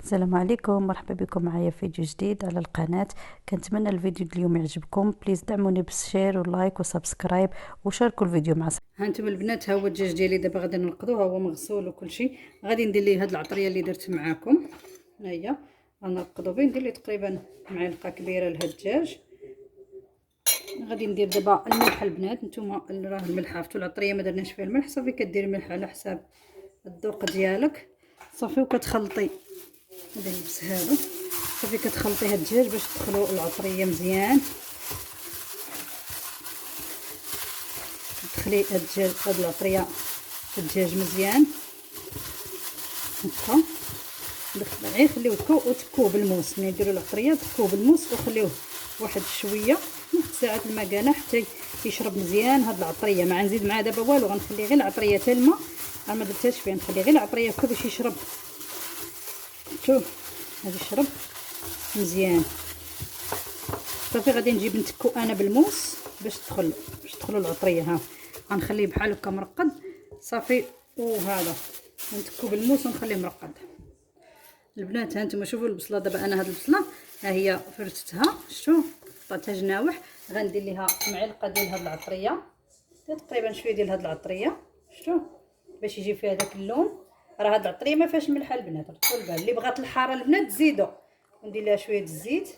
السلام عليكم، مرحبا بكم معايا في فيديو جديد على القناة. كنتمنى الفيديو اليوم يعجبكم. بليز دعموني بالشير ولايك وسبسكرايب وشاركوا الفيديو مع ها انتم البنات، ها هو الدجاج ديالي دابا غادي نرقدوه، ها هو مغسول وكل شيء. غادي ندير ليه هاد العطريه اللي درت معاكم. ها هي غنرقدو به، ندير ليه تقريبا معلقه كبيره لهاد الدجاج. غادي ندير دابا الملح البنات. نتوما راه الملح عرفتوا العطريه ما درناش فيها الملح، صافي كديري ملح على حساب الذوق ديالك صافي. وكتخلطي هذا اللبس هذا صافي، كتخلطي هاد الدجاج باش تدخلو العطريه مزيان. تخلي هاد الدجاج هاد العطريه في الدجاج مزيان هكا. غير خليوه تكوه بالموس. ملي ديروا العطريه تكوه بالموس وخليوه واحد شويه نص ساعه المكانه حتى يشرب مزيان هاد العطريه. ما غنزيد معاه دابا والو، غنخلي غير العطريه حتى الماء، انا ما درتهاش فيها، نخلي غير العطريه هكا باش يشرب. شوف غادي يشرب مزيان صافي. غادي نجيب نتكو انا بالموس باش تدخل العطريه. ها غنخليه بحال هكا مرقد صافي. وهذا نتكو بالموس ونخليه مرقد. البنات ها نتوما شوفوا البصله. دابا انا هاد البصله ها هي فرتتها، شفتوا قطعتها جناوح. غندير ليها معلقه ديال هاد العطريه، تقريبا شويه ديال هاد العطريه، شفتوا باش يجي فيها داك اللون. راه هاد العطريه ما فيهاش ملح البنات، ردوا البال. اللي بغات الحاره البنات تزيدوا. وندير لها شويه الزيت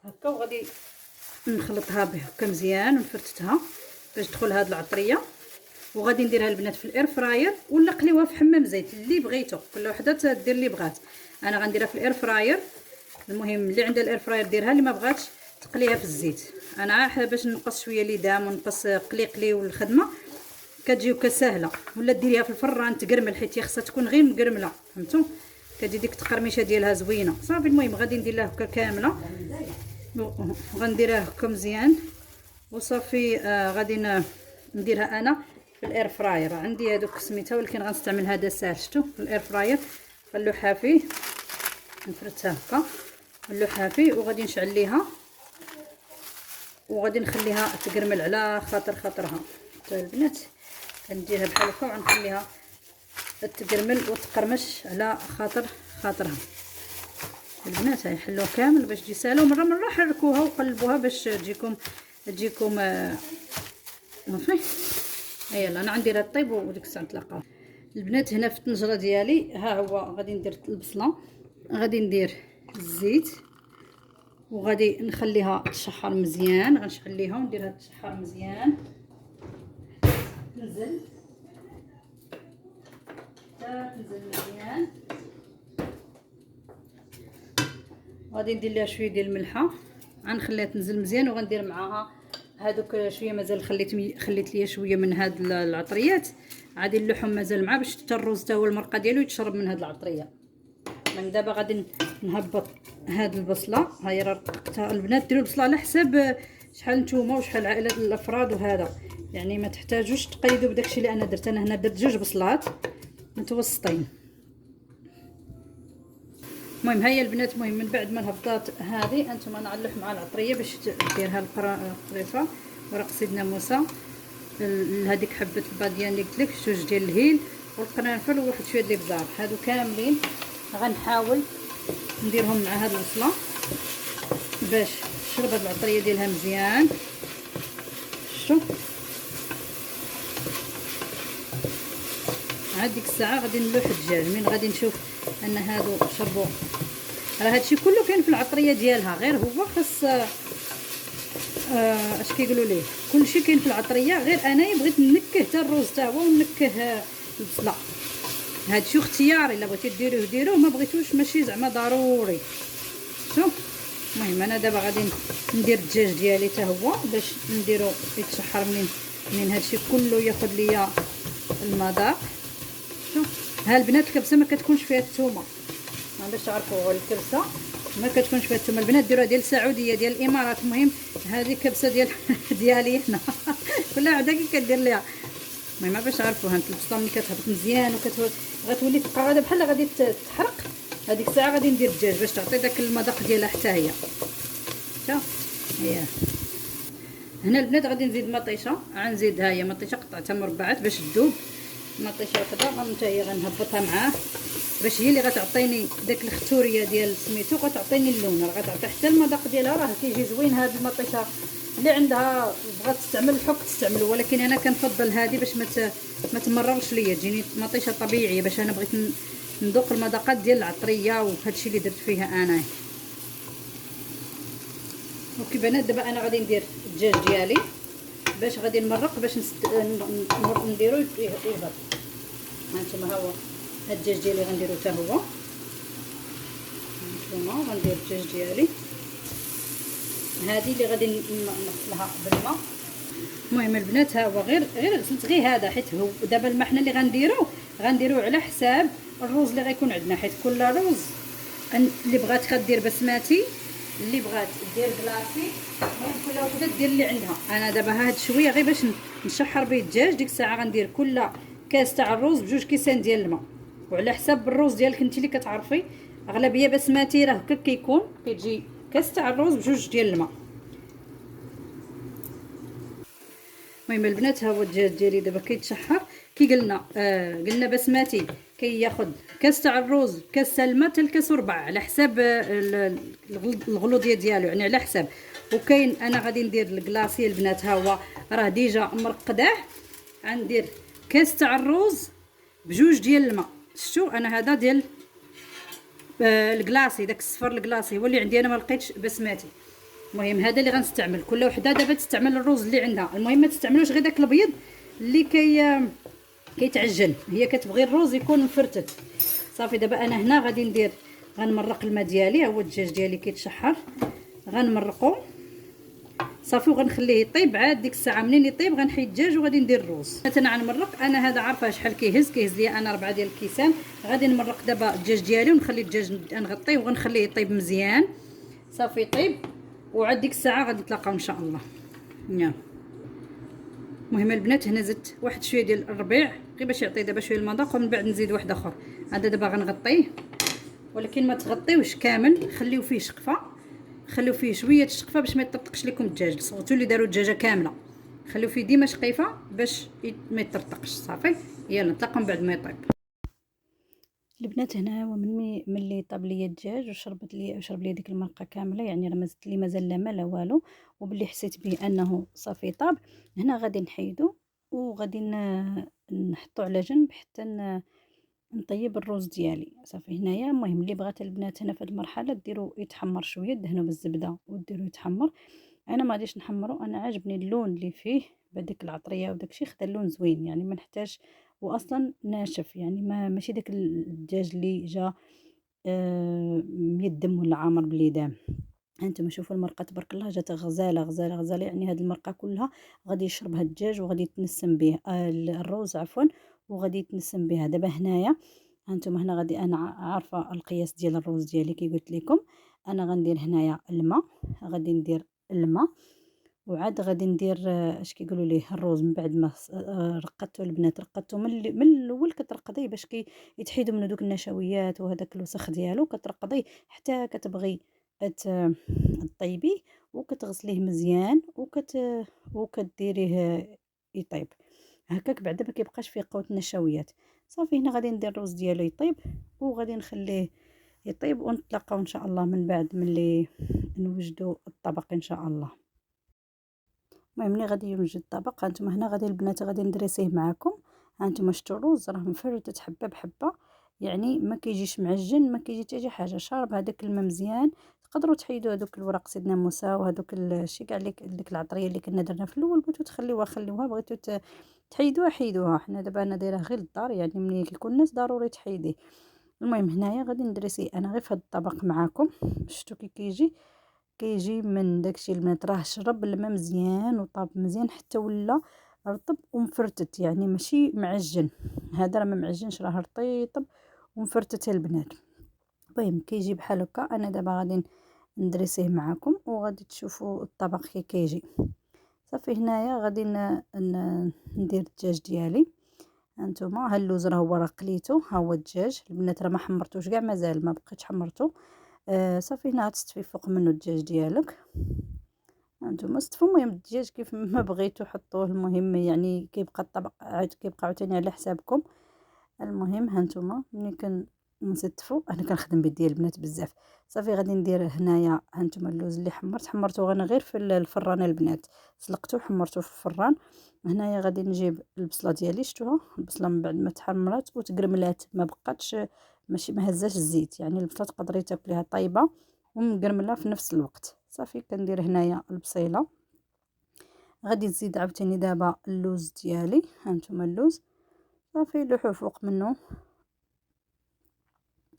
هكا، وغادي نخلطها به هكا مزيان ونفرتتها باش تدخل هاد العطريه. وغادي نديرها البنات في الاير فراير ولا قليوها في حمام زيت اللي بغيتو، كل وحده تدير اللي بغات. انا غنديرها في الاير فراير. المهم اللي عندها الاير فراير ديرها، اللي ما بغاتش تقليها في الزيت. انا باش نقص شويه ليدام ونقص قلي والخدمه كتجي سهله. ولا ديريها في الفران تقرمل، حيت خصها تكون غير مقرمله، فهمتوا؟ كتجي ديك التقرميشه ديالها زوينه صافي. المهم غادي ندير لها هكا كامله، غنديرها هكا مزيان وصافي. غادي نديرها انا في الاير فراير. عندي هذوك سميتها، ولكن غنستعمل هذا ساهل. شفتوا في الاير فراير نلوحها فيه، نفرتها هكا نلوحها فيه وغادي نشعل ليها وغادي نخليها تقرمل على خاطرها. حتى البنات كنديرها بحال هكا ونخليها تقرمل وتقرمش على خاطرها. البنات هاي حلوها كامل باش تجي سهله، ومره مره حركوها وقلبوها باش تجيكم صافي. يلا انا عندي راه طيب وديك الساعه نتلاقاو. البنات هنا في الطنجره ديالي ها هو غادي ندير البصله، غادي ندير الزيت وغادي نخليها تشحر مزيان. غنشعل ليها ونديرها تشحر مزيان، تنزل مزيان. غادي ندير لها شويه ديال الملحه، غنخليها تنزل مزيان. وغندير معاها هادوك شويه مازال خليت ليا شويه من هاد العطريات، غادي اللحم مازال معاه باش حتى الرز حتى هو المرقه ديالو يتشرب من هاد العطريه. من دابا غادي نهبط هاد البصله. ها هي راه رققتها. البنات ديروا البصله على حساب شحال نتوما وشحال عائله الافراد، وهذا يعني ما تحتاجوش تقيدوا بداكشي اللي انا درت. انا هنا درت 2 بصلات متوسطين. المهم هيا البنات، المهم من بعد ما نهبطات هذه انتم نعلح مع العطريه باش ديرها القريفه ورق سيدنا موسى. هذيك حبه الباديان اللي قلت لك، 2 ديال الهيل والقرنفل وواحد شويه ديال الابزار. هادو كاملين غنحاول نديرهم مع هاد البصله باش تشرب هاد العطريه ديالها مزيان. شوف عاد ديك الساعه غادي نلوح الدجاج. من غادي نشوف ان هادو شربوا، راه هادشي كله كاين في العطريه ديالها، غير هو خاص اش كيقولوا ليه، كلشي كاين في العطريه. غير انايا بغيت ننكه حتى الرز حتى هو ونكه البصله. هادشي اختياري، الا بغيتي ديروه ديروه، ما بغيتوش ماشي زعما ضروري. شوف المهم انا دابا غادي ندير الدجاج ديالي حتى هو باش نديرو يتشحر. منين هادشي كله ياخذ ليا المذاق. شوف ها البنات الكبسه ما كتكونش فيها الثومه، باش تعرفوا الكبسه ما كتكونش فيها الثومه. البنات ديروها ديال السعوديه ديال الامارات. المهم هذه كبسه ديالي هنا كل وحده كي كدير ليها. المهم باش تعرفوا هانت البصله ملي كتهبط مزيان غتولي تبقى غادا بحال غادي تحرق، هذيك الساعه غادي ندير الدجاج باش تعطي داك المذاق ديالها حتى هي. شوف هي هنا البنات غادي نزيد مطيشه. غنزيد ها هي مطيشه قطعتها مربعات باش تذوب. مطيشه وحده حتى هي غنهبطها معاه باش هي اللي غتعطيني داك الختوريه ديال سميتو، غتعطيني اللون، راه غتعطي حتى المذاق ديالها، راه كيجي زوين. هاد المطيشه اللي عندها بغات تستعمل الحك تستعملو، ولكن انا كنفضل هذه باش ما تمررش ليا، تجيني مطيشه طبيعيه، باش انا بغيت نذوق المذاقات ديال العطريه وهادشي اللي درت فيها انا. وكي بنات دابا انا غادي ندير الدجاج ديالي باش غادي نمرق، باش نديرو يهبط. هانتوما ها هو هاد الدجاج ديالي غنديرو حتى هو. هانتوما غندير الدجاج ديالي، هذه اللي غادي نغسلها بالماء. المهم البنات ها هو غير غسلت غير هذا، حيت هو دابا الماء حنا اللي غنديروه على حساب الرز اللي غيكون عندنا، حيت كل رز اللي بغات كدير بسماتي، اللي بغات دير كلاصي، المهم كل وحده دير اللي عندها. انا دابا هاد شويه غير باش نشحر به الدجاج، ديك الساعه غندير كل كاس تاع الرز بجوج كيسان ديال الماء، وعلى حساب الرز ديالك انت اللي كتعرفي. اغلبيه بسماتي راه هكا كيكون كتجي كاس تاع الرز بجوج ديال الماء. المهم البنات ها هو الدجاج ديالي دابا كيتشحر. كي قلنا بسماتي كياخذ كاس تاع الرز، كاس تاع الماء، حتى الكاس وربع على حساب الغلوضيه ديالو، يعني على حساب. وكاين انا غادي ندير الكلاصي البنات، ها هو راه ديجا مرقداه. غندير كاس تاع الرز بجوج ديال الماء. شفتوا انا هذا ديال الكلاصي، داك الصفر الكلاصي هو اللي عندي انا، ما لقيتش بسماتي. المهم هذا اللي غنستعمل. كل وحده دابا تستعمل الرز اللي عندها، المهم ما تستعملوش غير داك الابيض اللي كيتعجن، هي كتبغي الرز يكون مفرتت. صافي دابا انا هنا غادي غنمرق الماء ديالي. ها هو الدجاج ديالي كيتشحر، غنمرقو صافي وغنخليه يطيب. عاد ديك الساعه منين يطيب غنحيد الدجاج وغادي ندير الرز. انا غنمرق، انا هذا عارفه شحال كيهز لي انا 4 ديال الكيسان. غادي نمرق دابا الدجاج ديالي ونخلي الدجاج نغطيه وغنخليه يطيب مزيان. صافي يطيب، وعاد ديك الساعه غادي نتلاقاو ان شاء الله. يلا المهم البنات هنا زدت واحد شويه ديال الربيع غير باش يعطي دابا شويه المذاق، ومن بعد نزيد واحد اخر. هذا دابا غنغطيه، ولكن ما تغطيوش كامل، خليو فيه شقفه، خليو فيه شويه الشقفه باش ما يطرطقش لكم الدجاج. صغتو اللي داروا الدجاجه كامله خليو فيه ديما شقيفه باش ما يطرطقش. صافي يلا نتلاقاو من بعد ما يطيب. البنات هنا هو ملي طاب ليا الدجاج وشرب لي ديك المرقه كامله، يعني راه ما زدت لي مازال لا ما لا والو، وباللي حسيت به انه صافي طاب. هنا غادي نحيدو وغادي نحطو على جنب حتى نطيب الرز ديالي. صافي هنايا المهم اللي بغات البنات هنا في هذه المرحله ديروا يتحمر شويه، دهنوا بالزبده وديروا يتحمر. انا ما غاديش نحمرو، انا عاجبني اللون اللي فيه بديك العطريه وداكشي، خدا اللون زوين يعني ما نحتاج. واصلا ناشف يعني ماشي داك الدجاج اللي جا ميدم ولا عامر بالليدام. هانتوما شوفوا المرقه تبارك الله جات غزاله غزاله غزاله، يعني هاد المرقه كلها غادي يشربها الدجاج وغادي يتنسم به الرز عفوا، وغادي يتنسم بها. دابا هنايا هانتوما هنا غادي انا عارفه القياس ديال الرز ديالي كي قلت لكم. انا غندير هنايا الماء، غادي ندير الماء، وعاد غادي ندير اش كيقولوا ليه الروز. من بعد ما رقدته البنات، رقدته من الاول كترقديه باش يتحيدوا منه دوك النشويات وهذاك الوسخ ديالو، كترقديه حتى كتبغي طيبيه وكتغسليه مزيان وكديريه يطيب هكاك، بعدا ما كيبقاش فيه قوت النشويات. صافي هنا غادي ندير الرز ديالو يطيب وغادي نخليه يطيب، ونتلاقاو ان شاء الله من بعد ملي نوجدوا الطبق ان شاء الله. المهم ملي غادي يوجد الطبق، هانتوما هنا غادي البنات غادي ندريسيه معكم. هانتوما شفتوا الرز راه مفرتت حبه بحبه، يعني ما كيجيش معجن، ما كيجي حتى شي حاجه، شارب هذاك الماء مزيان. تقدروا تحيدوا هذوك الوراق سيدنا موسى وهذوك الشي كاع ديك العطريه اللي كنا درنا في الاول، بغيتو تخليوها خليوها، بغيتو تحيدوها حيدوها. حنا دابا انا دايره غير للدار، يعني ملي كيكون الناس ضروري تحيديه. المهم هنايا غادي ندرسي انا غير في هذا الطبق معاكم. شفتوا كي كيجي من داكشي البنات، راه شرب الماء مزيان وطاب مزيان حتى ولا رطب ومفرتت، يعني ماشي معجن. هذا راه ما معجنش، راه رطيب ومفرتت البنات. المهم كيجي بحال هكا. انا دابا غادي ندرسيه معكم وغادي تشوفوا الطبق كيجي. صافي هنايا غادي ندير الدجاج ديالي. هانتوما ها اللوز راه هو راه قليته، ها هو الدجاج البنات راه ما حمرتوش كاع، مازال ما بقيتش حمرته. صافي هنا غتستفي فوق منه الدجاج ديالك. هانتوما استفوا المهم الدجاج كيف ما بغيتو حطوه، المهم يعني كيبقى الطبق كيبقى عاوتاني على حسابكم. المهم هانتوما ونستفوا. انا كنخدم بيديا البنات بزاف. صافي غادي ندير هنايا هانتوما اللوز اللي حمرته انا غير في الفران البنات، سلقته حمرته في الفران. هنايا غادي نجيب البصله ديالي، شفتوها البصله من بعد ما تحمرات وتقرملات ما بقاتش، ماشي ما هزاش الزيت، يعني البصله تقدري تاكليها طايبه ومقرمله في نفس الوقت. صافي كندير هنايا البصيله. غادي نزيد عاوتاني دابا اللوز ديالي، هانتوما اللوز صافي لوحو فوق منه.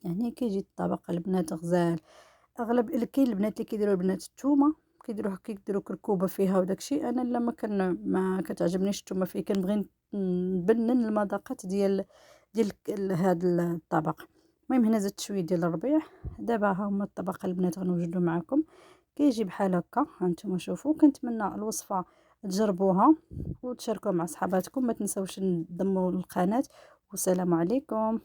يعني كيجي الطبق البنات غزال. اغلب كاين البنات اللي كيديروا البنات الثومه، كيديروا كركوبه فيها وداكشي. انا لا ما كتعجبنيش الثومه فيه، كنبغي نبنن المذاقات ديال هذا الطبق. المهم هنا زدت شويه ديال الربيع. دابا ها هما الطبق البنات غنوجدو معكم، كيجي بحال هكا. هانتوما شوفوا، كنتمنى الوصفه تجربوها وتشاركوها مع صحاباتكم. ما تنساوش تضموا القناه، والسلام عليكم.